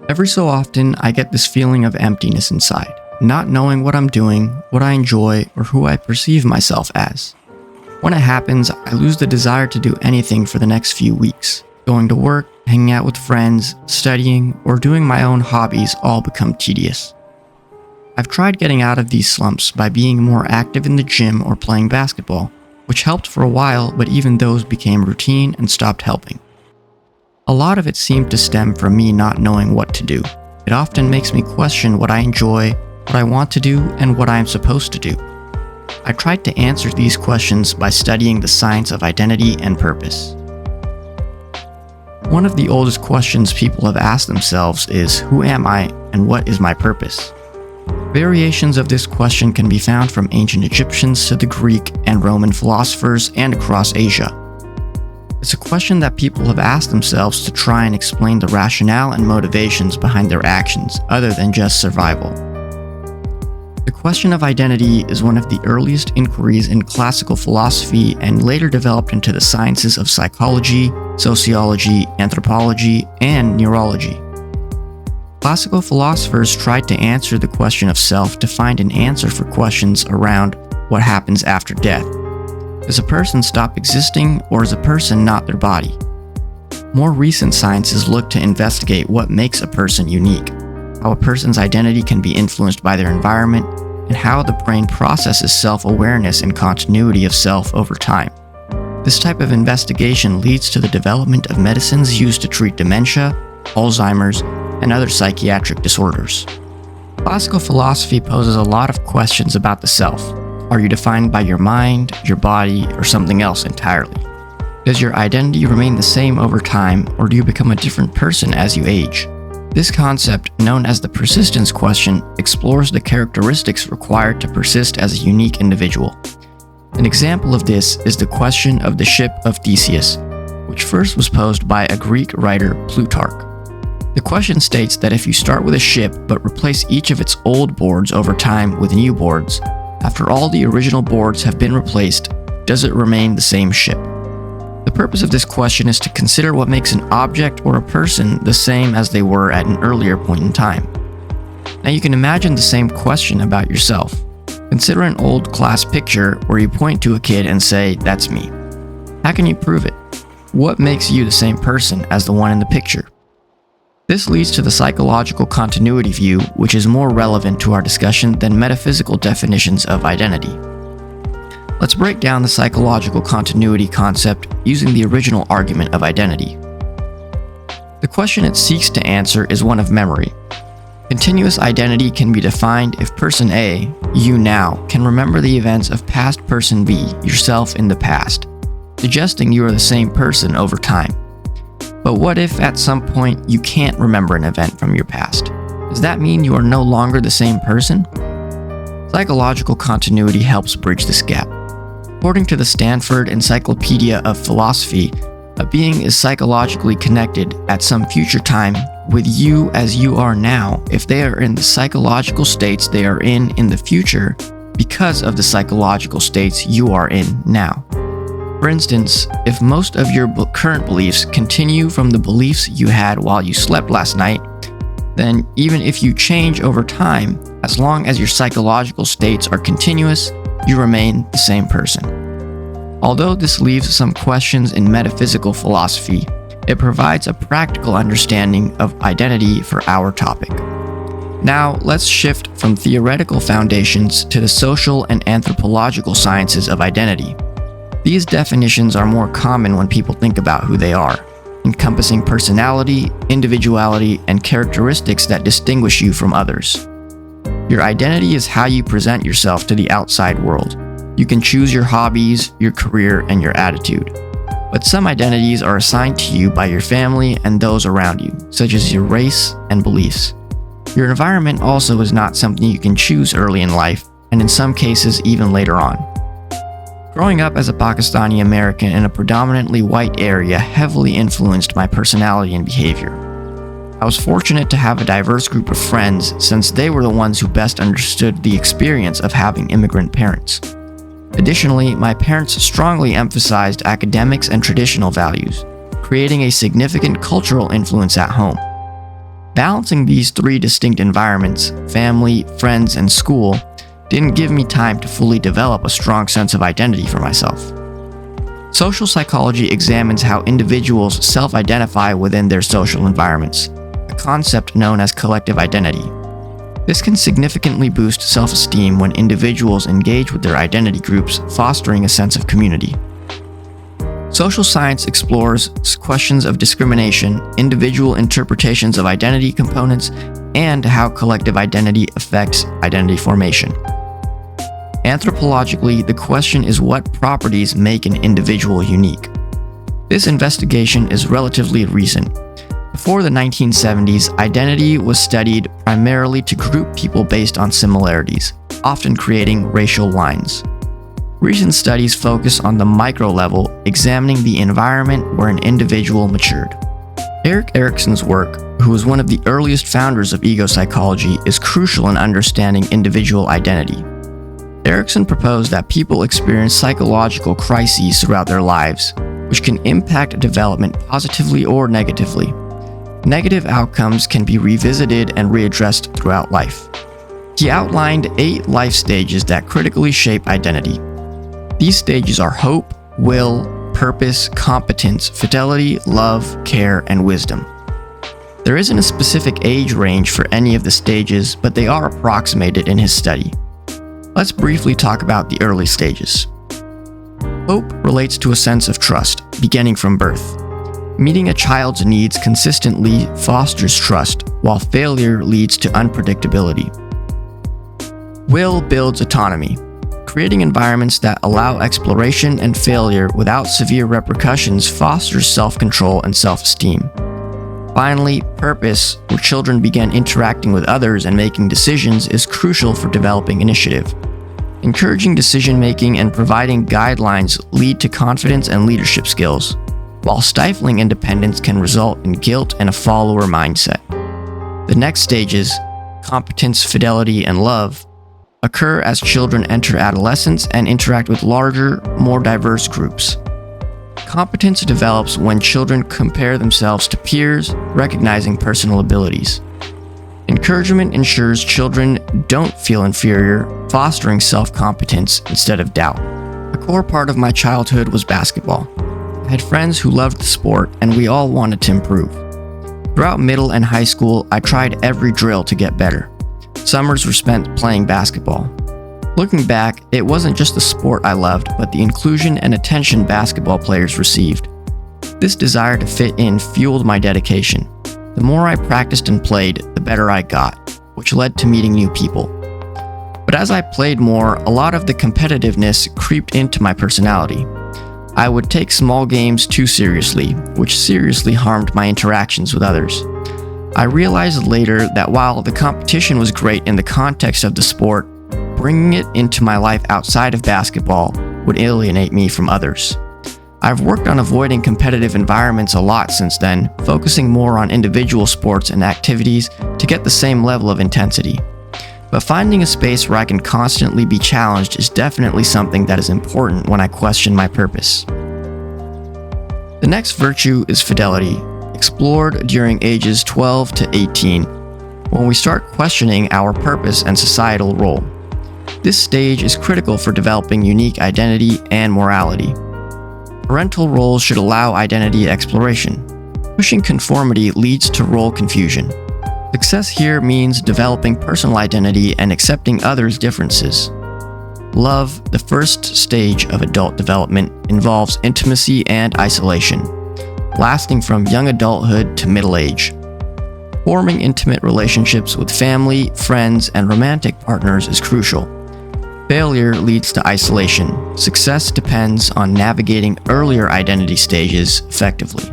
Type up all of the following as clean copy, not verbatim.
Every so often, I get this feeling of emptiness inside, not knowing what I'm doing, what I enjoy, or who I perceive myself as. When it happens, I lose the desire to do anything for the next few weeks. Going to work, hanging out with friends, studying, or doing my own hobbies all become tedious. I've tried getting out of these slumps by being more active in the gym or playing basketball, which helped for a while, but even those became routine and stopped helping. A lot of it seemed to stem from me not knowing what to do. It often makes me question what I enjoy, what I want to do, and what I am supposed to do. I tried to answer these questions by studying the science of identity and purpose. One of the oldest questions people have asked themselves is, who am I and what is my purpose? Variations of this question can be found from ancient Egyptians to the Greek and Roman philosophers and across Asia. It's a question that people have asked themselves to try and explain the rationale and motivations behind their actions other than just survival. The question of identity is one of the earliest inquiries in classical philosophy and later developed into the sciences of psychology, sociology, anthropology, and neurology. Classical philosophers tried to answer the question of self to find an answer for questions around what happens after death. Does a person stop existing, or is a person not their body? More recent sciences look to investigate what makes a person unique, how a person's identity can be influenced by their environment, and how the brain processes self-awareness and continuity of self over time. This type of investigation leads to the development of medicines used to treat dementia, Alzheimer's, and other psychiatric disorders. Classical philosophy poses a lot of questions about the self. Are you defined by your mind, your body, or something else entirely? Does your identity remain the same over time, or do you become a different person as you age? This concept, known as the persistence question, explores the characteristics required to persist as a unique individual. An example of this is the question of the ship of Theseus, which first was posed by a Greek writer, Plutarch. The question states that if you start with a ship but replace each of its old boards over time with new boards, after all the original boards have been replaced, does it remain the same ship? The purpose of this question is to consider what makes an object or a person the same as they were at an earlier point in time. Now you can imagine the same question about yourself. Consider an old class picture where you point to a kid and say, "That's me." How can you prove it? What makes you the same person as the one in the picture? This leads to the psychological continuity view, which is more relevant to our discussion than metaphysical definitions of identity. Let's break down the psychological continuity concept using the original argument of identity. The question it seeks to answer is one of memory. Continuous identity can be defined if person A, you now, can remember the events of past person B, yourself in the past, suggesting you are the same person over time. But what if at some point you can't remember an event from your past? Does that mean you are no longer the same person? Psychological continuity helps bridge this gap. According to the Stanford Encyclopedia of Philosophy, a being is psychologically connected at some future time with you as you are now if they are in the psychological states they are in the future because of the psychological states you are in now. For instance, if most of your current beliefs continue from the beliefs you had while you slept last night, then even if you change over time, as long as your psychological states are continuous, you remain the same person. Although this leaves some questions in metaphysical philosophy, it provides a practical understanding of identity for our topic. Now, let's shift from theoretical foundations to the social and anthropological sciences of identity. These definitions are more common when people think about who they are, encompassing personality, individuality, and characteristics that distinguish you from others. Your identity is how you present yourself to the outside world. You can choose your hobbies, your career, and your attitude. But some identities are assigned to you by your family and those around you, such as your race and beliefs. Your environment also is not something you can choose early in life, and in some cases even later on. Growing up as a Pakistani American in a predominantly white area heavily influenced my personality and behavior. I was fortunate to have a diverse group of friends since they were the ones who best understood the experience of having immigrant parents. Additionally, my parents strongly emphasized academics and traditional values, creating a significant cultural influence at home. Balancing these three distinct environments, family, friends, and school, didn't give me time to fully develop a strong sense of identity for myself. Social psychology examines how individuals self-identify within their social environments, a concept known as collective identity. This can significantly boost self-esteem when individuals engage with their identity groups, fostering a sense of community. Social science explores questions of discrimination, individual interpretations of identity components, and how collective identity affects identity formation. Anthropologically, the question is what properties make an individual unique. This investigation is relatively recent. Before the 1970s, identity was studied primarily to group people based on similarities, often creating racial lines. Recent studies focus on the micro level, examining the environment where an individual matured. Erik Erikson's work, who was one of the earliest founders of ego psychology, is crucial in understanding individual identity. Erikson proposed that people experience psychological crises throughout their lives, which can impact development positively or negatively. Negative outcomes can be revisited and readdressed throughout life. He outlined 8 life stages that critically shape identity. These stages are hope, will, purpose, competence, fidelity, love, care, and wisdom. There isn't a specific age range for any of the stages, but they are approximated in his study. Let's briefly talk about the early stages. Hope relates to a sense of trust, beginning from birth. Meeting a child's needs consistently fosters trust, while failure leads to unpredictability. Will builds autonomy. Creating environments that allow exploration and failure without severe repercussions fosters self-control and self-esteem. Finally, purpose, where children begin interacting with others and making decisions, is crucial for developing initiative. Encouraging decision-making and providing guidelines lead to confidence and leadership skills, while stifling independence can result in guilt and a follower mindset. The next stages, competence, fidelity, and love, occur as children enter adolescence and interact with larger, more diverse groups. Competence develops when children compare themselves to peers, recognizing personal abilities. Encouragement ensures children don't feel inferior, fostering self-competence instead of doubt. A core part of my childhood was basketball. I had friends who loved the sport, and we all wanted to improve. Throughout middle and high school, I tried every drill to get better. Summers were spent playing basketball. Looking back, it wasn't just the sport I loved, but the inclusion and attention basketball players received. This desire to fit in fueled my dedication. The more I practiced and played, the better I got, which led to meeting new people. But as I played more, a lot of the competitiveness creeped into my personality. I would take small games too seriously, which seriously harmed my interactions with others. I realized later that while the competition was great in the context of the sport, bringing it into my life outside of basketball would alienate me from others. I've worked on avoiding competitive environments a lot since then, focusing more on individual sports and activities to get the same level of intensity. But finding a space where I can constantly be challenged is definitely something that is important when I question my purpose. The next virtue is fidelity, explored during ages 12 to 18, when we start questioning our purpose and societal role. This stage is critical for developing unique identity and morality. Parental roles should allow identity exploration. Pushing conformity leads to role confusion. Success here means developing personal identity and accepting others' differences. Love, the first stage of adult development, involves intimacy and isolation, lasting from young adulthood to middle age. Forming intimate relationships with family, friends, and romantic partners is crucial. Failure leads to isolation. Success depends on navigating earlier identity stages effectively.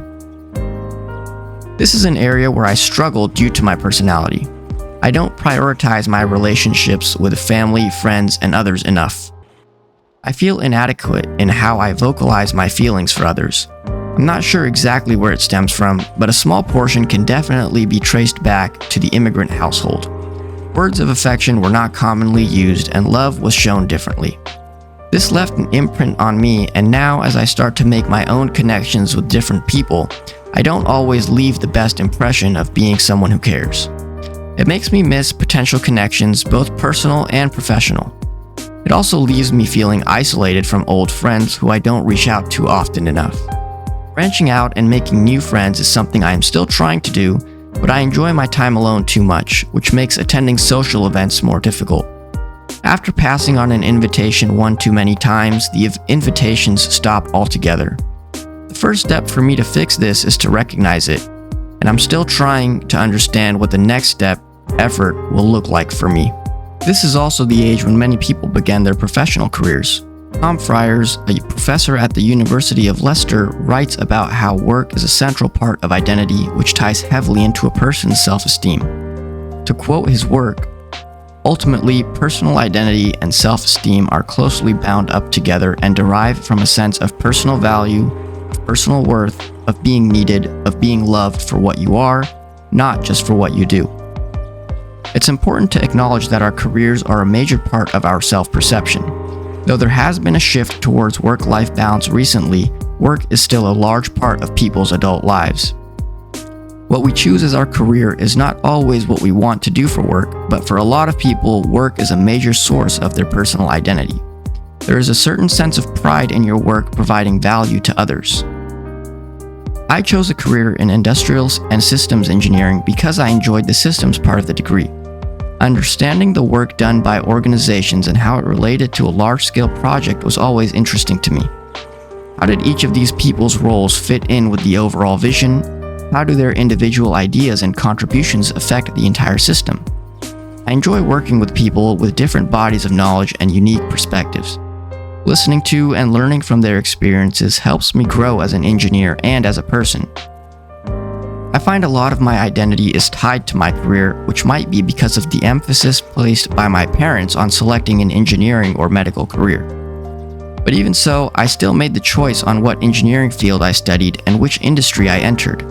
This is an area where I struggle due to my personality. I don't prioritize my relationships with family, friends, and others enough. I feel inadequate in how I vocalize my feelings for others. I'm not sure exactly where it stems from, but a small portion can definitely be traced back to the immigrant household. Words of affection were not commonly used, and love was shown differently. This left an imprint on me, and now as I start to make my own connections with different people, I don't always leave the best impression of being someone who cares. It makes me miss potential connections, both personal and professional. It also leaves me feeling isolated from old friends who I don't reach out to often enough. Branching out and making new friends is something I am still trying to do, but I enjoy my time alone too much, which makes attending social events more difficult. After passing on an invitation one too many times, the invitations stop altogether. The first step for me to fix this is to recognize it, and I'm still trying to understand what the next step, effort, will look like for me. This is also the age when many people begin their professional careers. Tom Friars, a professor at the University of Leicester, writes about how work is a central part of identity which ties heavily into a person's self-esteem. To quote his work, "Ultimately, personal identity and self-esteem are closely bound up together and derive from a sense of personal value, of personal worth, of being needed, of being loved for what you are, not just for what you do." It's important to acknowledge that our careers are a major part of our self-perception. Though there has been a shift towards work-life balance recently, work is still a large part of people's adult lives. What we choose as our career is not always what we want to do for work, but for a lot of people, work is a major source of their personal identity. There is a certain sense of pride in your work providing value to others. I chose a career in industrials and systems engineering because I enjoyed the systems part of the degree. Understanding the work done by organizations and how it related to a large-scale project was always interesting to me. How did each of these people's roles fit in with the overall vision? How do their individual ideas and contributions affect the entire system? I enjoy working with people with different bodies of knowledge and unique perspectives. Listening to and learning from their experiences helps me grow as an engineer and as a person. I find a lot of my identity is tied to my career, which might be because of the emphasis placed by my parents on selecting an engineering or medical career. But even so, I still made the choice on what engineering field I studied and which industry I entered.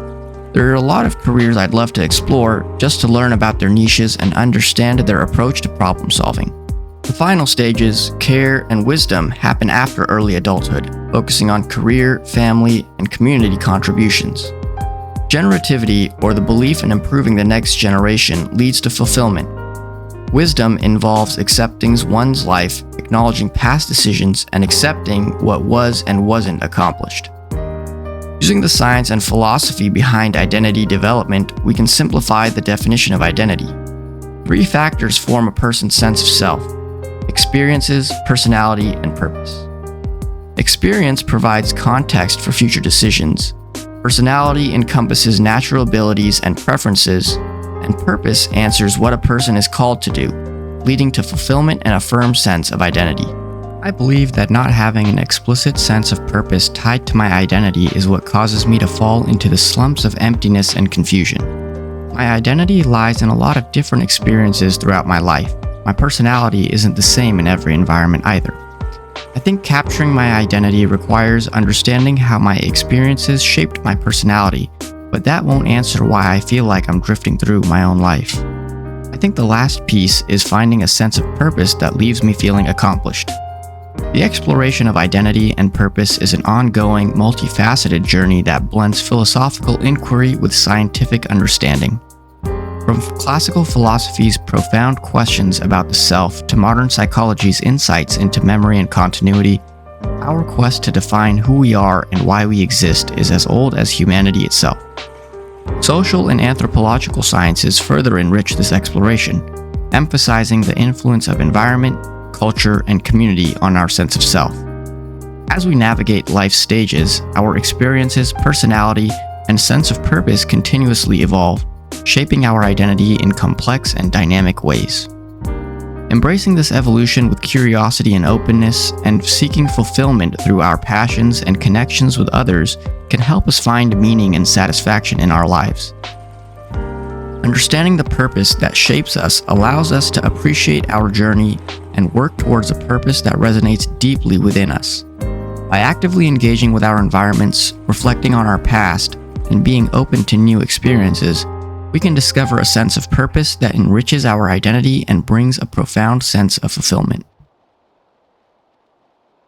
There are a lot of careers I'd love to explore just to learn about their niches and understand their approach to problem solving. The final stages, care and wisdom, happen after early adulthood, focusing on career, family, and community contributions. Generativity, or the belief in improving the next generation, leads to fulfillment. Wisdom involves accepting one's life, acknowledging past decisions, and accepting what was and wasn't accomplished. Using the science and philosophy behind identity development, we can simplify the definition of identity. 3 factors form a person's sense of self: experiences, personality, and purpose. Experience provides context for future decisions. Personality encompasses natural abilities and preferences, and purpose answers what a person is called to do, leading to fulfillment and a firm sense of identity. I believe that not having an explicit sense of purpose tied to my identity is what causes me to fall into the slumps of emptiness and confusion. My identity lies in a lot of different experiences throughout my life. My personality isn't the same in every environment either. I think capturing my identity requires understanding how my experiences shaped my personality, but that won't answer why I feel like I'm drifting through my own life. I think the last piece is finding a sense of purpose that leaves me feeling accomplished. The exploration of identity and purpose is an ongoing, multifaceted journey that blends philosophical inquiry with scientific understanding. From classical philosophy's profound questions about the self to modern psychology's insights into memory and continuity, our quest to define who we are and why we exist is as old as humanity itself. Social and anthropological sciences further enrich this exploration, emphasizing the influence of environment, culture, and community on our sense of self. As we navigate life's stages, our experiences, personality, and sense of purpose continuously evolve, shaping our identity in complex and dynamic ways. Embracing this evolution with curiosity and openness, and seeking fulfillment through our passions and connections with others can help us find meaning and satisfaction in our lives. Understanding the purpose that shapes us allows us to appreciate our journey and work towards a purpose that resonates deeply within us. By actively engaging with our environments, reflecting on our past, and being open to new experiences, we can discover a sense of purpose that enriches our identity and brings a profound sense of fulfillment.